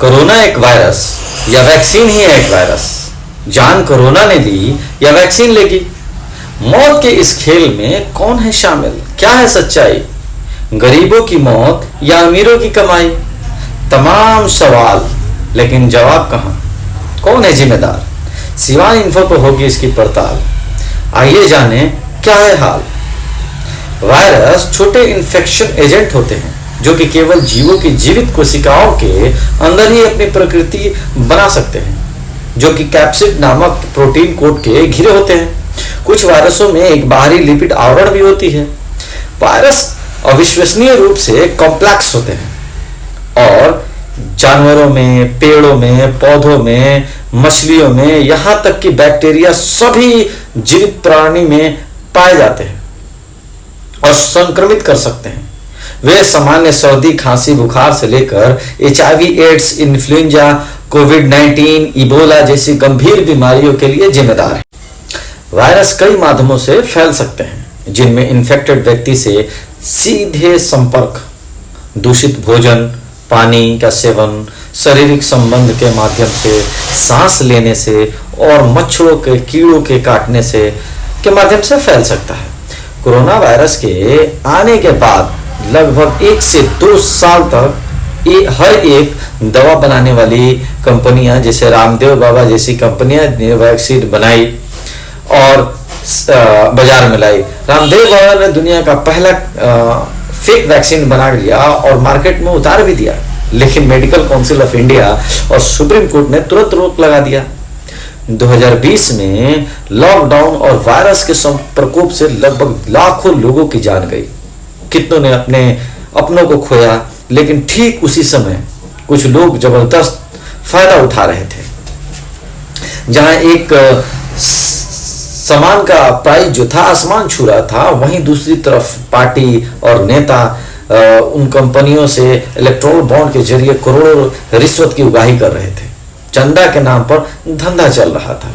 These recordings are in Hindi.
कोरोना एक वायरस या वैक्सीन ही है एक वायरस। जान कोरोना ने ली या वैक्सीन लेगी। मौत के इस खेल में कौन है शामिल, क्या है सच्चाई? गरीबों की मौत या अमीरों की कमाई? तमाम सवाल, लेकिन जवाब कहां? कौन है जिम्मेदार? सिवान इन्फो पर होगी इसकी पड़ताल। आइए जाने क्या है हाल। वायरस छोटे इन्फेक्शन एजेंट होते हैं जो कि केवल जीवों की जीवित कोशिकाओं के अंदर ही अपनी प्रकृति बना सकते हैं, जो कि कैप्सिड नामक प्रोटीन कोट के घिरे होते हैं। कुछ वायरसों में एक बाहरी लिपिड आवरण भी होती है। वायरस अविश्वसनीय रूप से कॉम्प्लेक्स होते हैं और जानवरों में, पेड़ों में, पौधों में, मछलियों में, यहां तक कि बैक्टीरिया सभी जीवित प्राणी में पाए जाते हैं और संक्रमित कर सकते हैं। वे सामान्य सर्दी, खांसी, बुखार से लेकर HIV, एड्स, इन्फ्लुएंजा, कोविड-19, इबोला जैसी गंभीर बीमारियों के लिए जिम्मेदार है। वायरस कई माध्यमों से फैल सकते हैं, जिनमें इन्फेक्टेड व्यक्ति से सीधे संपर्क, दूषित भोजन, पानी का सेवन, शारीरिक संबंध के माध्यम से, सांस लेने से और मच्छरों के कीड़ों के काटने से के माध्यम से फैल सकता है। कोरोना वायरस के आने के बाद लगभग 1 से 2 साल तक हर एक दवा बनाने वाली कंपनियां, जैसे रामदेव बाबा जैसी कंपनियां ने वैक्सीन बनाई और बाजार में लाई। रामदेव बाबा ने दुनिया का पहला फेक वैक्सीन बना लिया और मार्केट में उतार भी दिया, लेकिन मेडिकल काउंसिल ऑफ इंडिया और सुप्रीम कोर्ट ने तुरंत रोक लगा दिया। 2020 में लॉकडाउन और वायरस के प्रकोप से लगभग लाखों लोगों की जान गई। कितनों ने अपनों को खोया, लेकिन ठीक उसी समय कुछ लोग जबरदस्त फायदा उठा रहे थे। जहां एक सामान का प्राइस जो था आसमान छू रहा था, वहीं दूसरी तरफ पार्टी और नेता उन कंपनियों से इलेक्ट्रॉनिक बॉन्ड के जरिए करोड़ों रिश्वत की उगाही कर रहे थे। चंदा के नाम पर धंधा चल रहा था।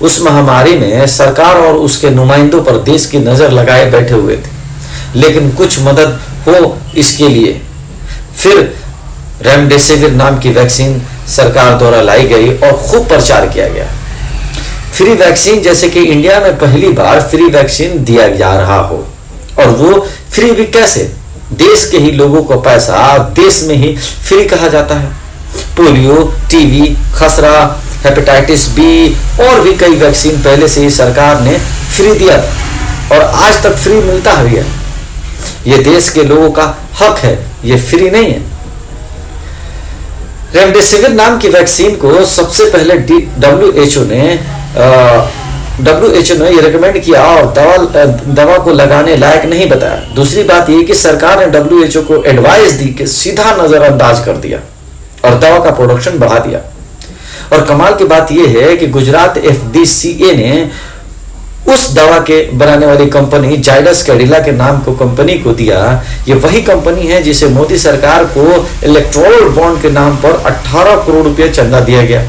उस महामारी में सरकार और उसके नुमाइंदों पर देश की नजर लगाए बैठे हुए थे, लेकिन कुछ मदद हो इसके लिए फिर रेमडेसिविर नाम की वैक्सीन सरकार द्वारा लाई गई और खूब प्रचार किया गया। फ्री वैक्सीन, जैसे कि इंडिया में पहली बार फ्री वैक्सीन दिया जा रहा हो, और वो फ्री भी कैसे? देश के ही लोगों को पैसा देश में ही फ्री कहा जाता है। पोलियो, टीबी, खसरा, हेपेटाइटिस बी और भी कई वैक्सीन पहले से ही सरकार ने फ्री दिया था और आज तक फ्री मिलता भी है। ये देश के लोगों का हक है, ये फ्री नहीं है। रेमडेसिविर नाम की वैक्सीन को सबसे पहले WHO ने ये रिकमेंड किया और दवा को लगाने लायक नहीं बताया। दूसरी बात ये कि सरकार ने WHO को एडवाइस दी कि सीधा नजरअंदाज कर दिया और दवा का प्रोडक्शन बढ़ा दिया। और कमाल की बात यह है कि गुजरात FDCA ने उस दवा के बनाने वाली कंपनी जाइडस कैडिला के नाम को कंपनी को दिया। ये वही कंपनी है जिसे मोदी सरकार को इलेक्ट्रोल बॉन्ड के नाम पर 18 करोड़ रुपए चंदा दिया गया।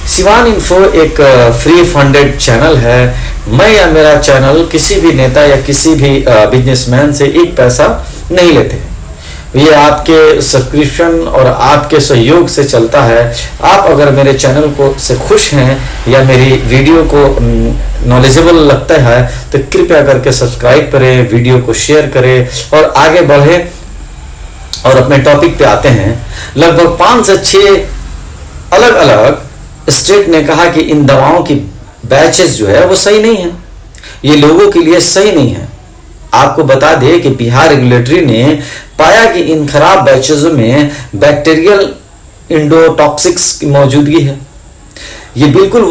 सिवान इन्फो एक फ्री फंडेड चैनल है। मैं या मेरा चैनल किसी भी नेता या किसी भी बिजनेसमैन से एक पैसा नहीं लेते। ये आपके सब्सक्रिप्शन और आपके सहयोग से चलता है। आप अगर मेरे चैनल को से खुश हैं या मेरी वीडियो को नॉलेजेबल लगता है तो कृपया करके सब्सक्राइब करें, वीडियो को शेयर करें और आगे बढ़े। और अपने टॉपिक पे आते हैं। लगभग 5 से 6 अलग अलग स्टेट ने कहा कि इन दवाओं की बैचेस जो है वो सही नहीं है, ये लोगों के लिए सही नहीं है। आपको बता दें कि बिहार रेगुलेटरी ने पाया कि इन खराब बैचेस में बैक्टीरियल इंडोटॉक्सिक्स की मौजूदगी है। ये बिल्कुल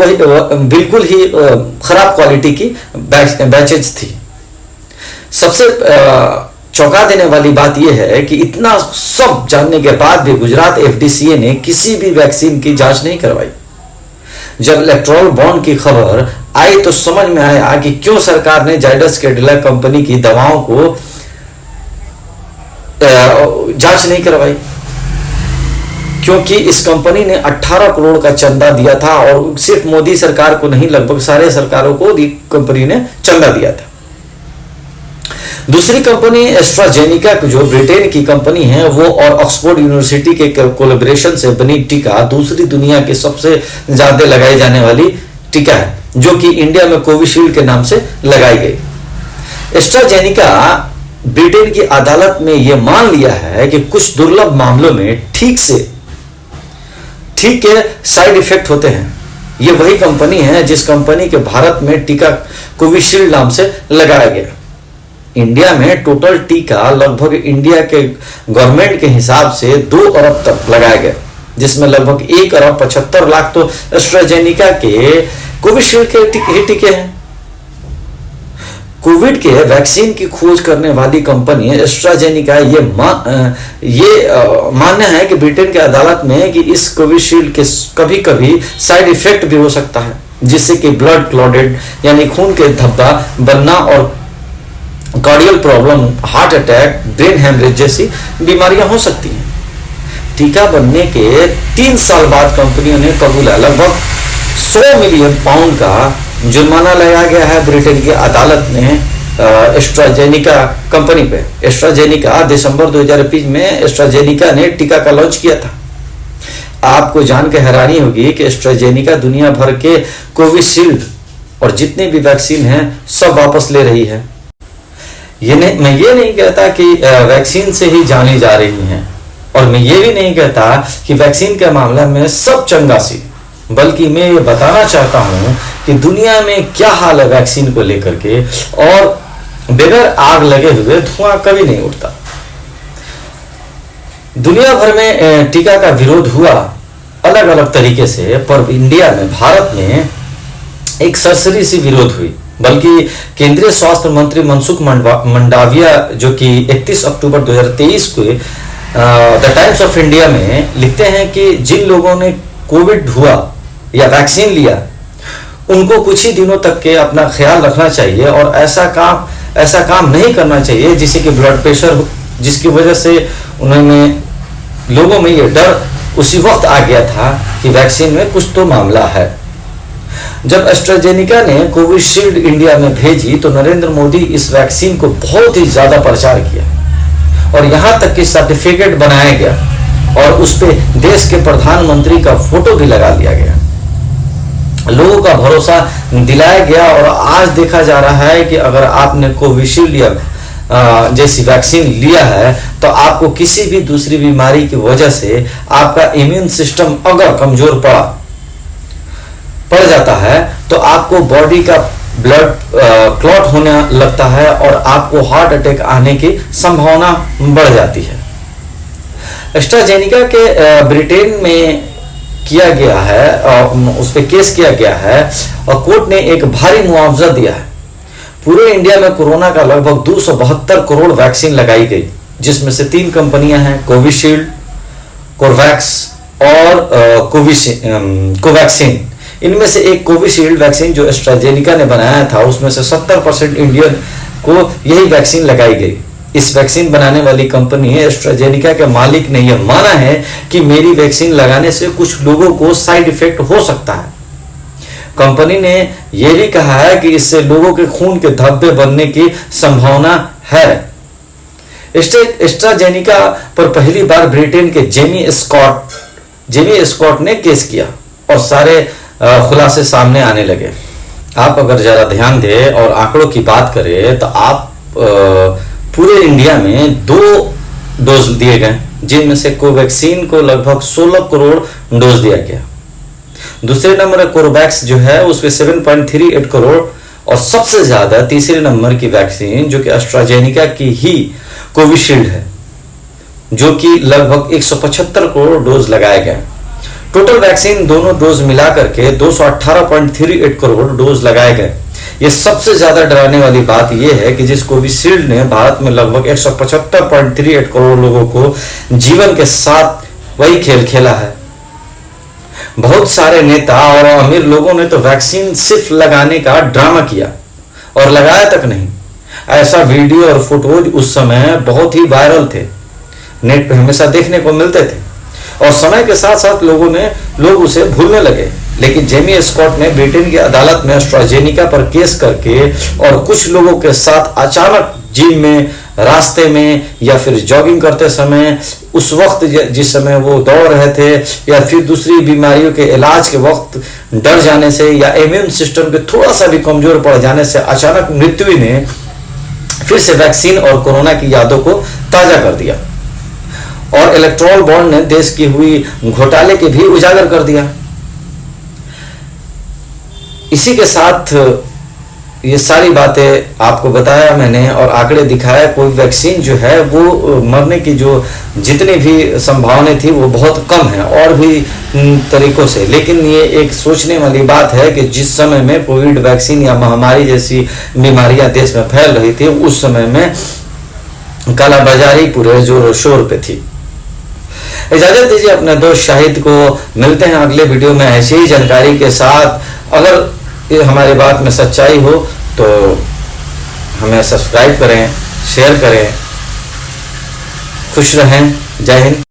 ही खराब क्वालिटी की बैचेस थी। सबसे चौंका देने वाली बात यह है कि इतना सब जानने के बाद भी गुजरात FDCA ने किसी भी वैक्सीन की जांच नहीं करवाई। जब इलेक्ट्रोल बॉन्ड की खबर आई तो समझ में आया कि क्यों सरकार ने जाइडस कैडिला कंपनी की दवाओं को जांच नहीं करवाई, क्योंकि इस कंपनी ने 18 करोड़ का चंदा दिया था और सिर्फ मोदी सरकार को नहीं, लगभग सारे सरकारों को कंपनी ने चंदा दिया था। दूसरी कंपनी एस्ट्राजेनिका जो ब्रिटेन की कंपनी है, वो और ऑक्सफोर्ड यूनिवर्सिटी के कोलैबोरेशन से बनी टीका दूसरी दुनिया की सबसे ज्यादा लगाई जाने वाली टीका है, जो कि इंडिया में कोविशील्ड के नाम से लगाई गई। एस्ट्राजेनिका ब्रिटेन की अदालत में यह मान लिया है कि कुछ दुर्लभ मामलों में ठीक के साइड इफेक्ट होते हैं। यह वही कंपनी है जिस कंपनी के भारत में टीका कोविशील्ड नाम से लगाया गया। इंडिया में टोटल टीका लगभग इंडिया के गवर्नमेंट के हिसाब से 2 अरब तक लगाया गया, जिसमें लगभग 1 अरब 75 लाख तो एस्ट्राजेनिका के कोविशील्ड के टीके हैं। कोविड के वैक्सीन की खोज करने वाली कंपनी एस्ट्राजेनिका ये मान्य है कि ब्रिटेन की अदालत में कि इस कोविशील्ड के कभी कभी साइड इफेक्ट भी हो सकता है, जिससे कि ब्लड क्लॉटेड यानी खून के धब्बा बनना और cardiac problem, heart attack, brain haemorrhage जैसी बीमारियां हो सकती हैं। टीका बनने के 3 साल बाद कंपनियों ने कबूला लगभग 100 मिलियन पाउंड का जुर्माना लगाया गया है ब्रिटेन की अदालत ने एस्ट्राजेनिका कंपनी पे। एस्ट्राजेनिका दिसंबर 2020 में एस्ट्राजेनिका ने टीका का लॉन्च किया था। आपको जान के हैरानी होगी कि एस्ट्राजेनिका दुनिया भर के कोविशील्ड और जितने भी वैक्सीन हैं सब वापस ले रही है। मैं ये नहीं कहता कि वैक्सीन से ही जानी जा रही हैं, और मैं ये भी नहीं कहता कि वैक्सीन के मामले में सब चंगासी, बल्कि मैं ये बताना चाहता हूं कि दुनिया में क्या हाल है वैक्सीन को लेकर के, और बगैर आग लगे हुए धुआं कभी नहीं उठता। दुनिया भर में टीका का विरोध हुआ अलग अलग तरीके से, पर इंडिया में, भारत में एक सरसरी सी विरोध हुई। बल्कि केंद्रीय स्वास्थ्य मंत्री मनसुख मंडाविया, जो कि 31 अक्टूबर 2023 को द टाइम्स ऑफ इंडिया में लिखते हैं कि जिन लोगों ने कोविड हुआ या वैक्सीन लिया, उनको कुछ ही दिनों तक के अपना ख्याल रखना चाहिए और ऐसा काम नहीं करना चाहिए जिससे कि ब्लड प्रेशर हो, जिसकी वजह से लोगों में ये डर उसी वक्त आ गया था कि वैक्सीन में कुछ तो मामला है। जब एस्ट्राजेनिका ने कोविशील्ड इंडिया में भेजी तो नरेंद्र मोदी इस वैक्सीन को बहुत ही ज्यादा प्रचार किया और यहां तक कि सर्टिफिकेट बनाया गया और उस पे देश के प्रधानमंत्री का फोटो भी लगा दिया गया। लोगों का भरोसा दिलाया गया और आज देखा जा रहा है कि अगर आपने कोविशील्ड जैसी वैक्सीन लिया है तो आपको किसी भी दूसरी बीमारी की वजह से आपका इम्यून सिस्टम अगर कमजोर पड़ जाता है तो आपको बॉडी का ब्लड क्लॉट होने लगता है और आपको हार्ट अटैक आने की संभावना बढ़ जाती है। एस्ट्राजेनिका के ब्रिटेन में किया गया है और उस पर केस किया गया है और कोर्ट ने एक भारी मुआवजा दिया है। पूरे इंडिया में कोरोना का लगभग 272 करोड़ वैक्सीन लगाई गई, जिसमें से 3 कंपनियां हैं, कोविशील्ड, कोवैक्स और कोवैक्सीन। इनमें से एक कोविशील्ड वैक्सीन जो एस्ट्राजेनिका ने बनाया था, उसमें से 70% इंडियन को यही वैक्सीन लगाई गई। इस वैक्सीन बनाने वाली कंपनी एस्ट्राजेनिका के मालिक ने यह माना है कि मेरी वैक्सीन लगाने से कुछ लोगों को साइड इफेक्ट हो सकता है। कंपनी ने यह भी कहा है कि इससे लोगों के खून के धब्बे बनने की संभावना है। एस्ट्राजेनिका पर पहली बार ब्रिटेन के जेमी स्कॉट ने केस किया और सारे खुलासे सामने आने लगे। आप अगर जरा ध्यान दें और आंकड़ों की बात करें तो आप पूरे इंडिया में 2 डोज दिए गए, जिनमें से कोवैक्सीन को लगभग 16 करोड़ डोज दिया गया। दूसरे नंबर कोवैक्स जो है उसमें 7.38 करोड़ और सबसे ज्यादा तीसरे नंबर की वैक्सीन जो कि एस्ट्राजेनिका की ही कोविशील्ड है, जो कि लगभग 175 करोड़ डोज लगाए गए। टोटल वैक्सीन दोनों डोज मिला करके 218.38 करोड़ डोज लगाए गए। ये सबसे ज्यादा डराने वाली बात यह है कि जिस कोविशील्ड ने भारत में लगभग 175.38 करोड़ लोगों को जीवन के साथ वही खेल खेला है। बहुत सारे नेता और अमीर लोगों ने तो वैक्सीन सिर्फ लगाने का ड्रामा किया और लगाया तक नहीं। ऐसा वीडियो और फोटोज उस समय बहुत ही वायरल थे, नेट पे हमेशा देखने को मिलते थे और समय के साथ साथ लोग उसे भूलने लगे। लेकिन जेमी स्कॉट ने ब्रिटेन की अदालत में एस्ट्राजेनिका पर केस करके और कुछ लोगों के साथ अचानक जिम में, रास्ते में, या फिर जॉगिंग करते समय, उस वक्त जिस समय वो दौड़ रहे थे, या फिर दूसरी बीमारियों के इलाज के वक्त डर जाने से या इम्यून सिस्टम के थोड़ा सा भी कमजोर पड़ जाने से अचानक मृत्यु ने फिर से वैक्सीन और कोरोना की यादों को ताजा कर दिया और इलेक्ट्रोल बॉन्ड ने देश की हुई घोटाले के भी उजागर कर दिया। इसी के साथ ये सारी बातें आपको बताया मैंने और आंकड़े दिखाया। कोई वैक्सीन जो है वो मरने की जो जितनी भी संभावना थी वो बहुत कम है और भी तरीकों से, लेकिन ये एक सोचने वाली बात है कि जिस समय में कोविड वैक्सीन या महामारी जैसी बीमारियां देश में फैल रही थी उस समय में कालाबाजारी पूरे जोर शोर पे थी। इजाजत दीजिए अपने दोस्त शाहिद को, मिलते हैं अगले वीडियो में ऐसी ही जानकारी के साथ। अगर ये हमारी बात में सच्चाई हो तो हमें सब्सक्राइब करें, शेयर करें। खुश रहें। जय हिंद।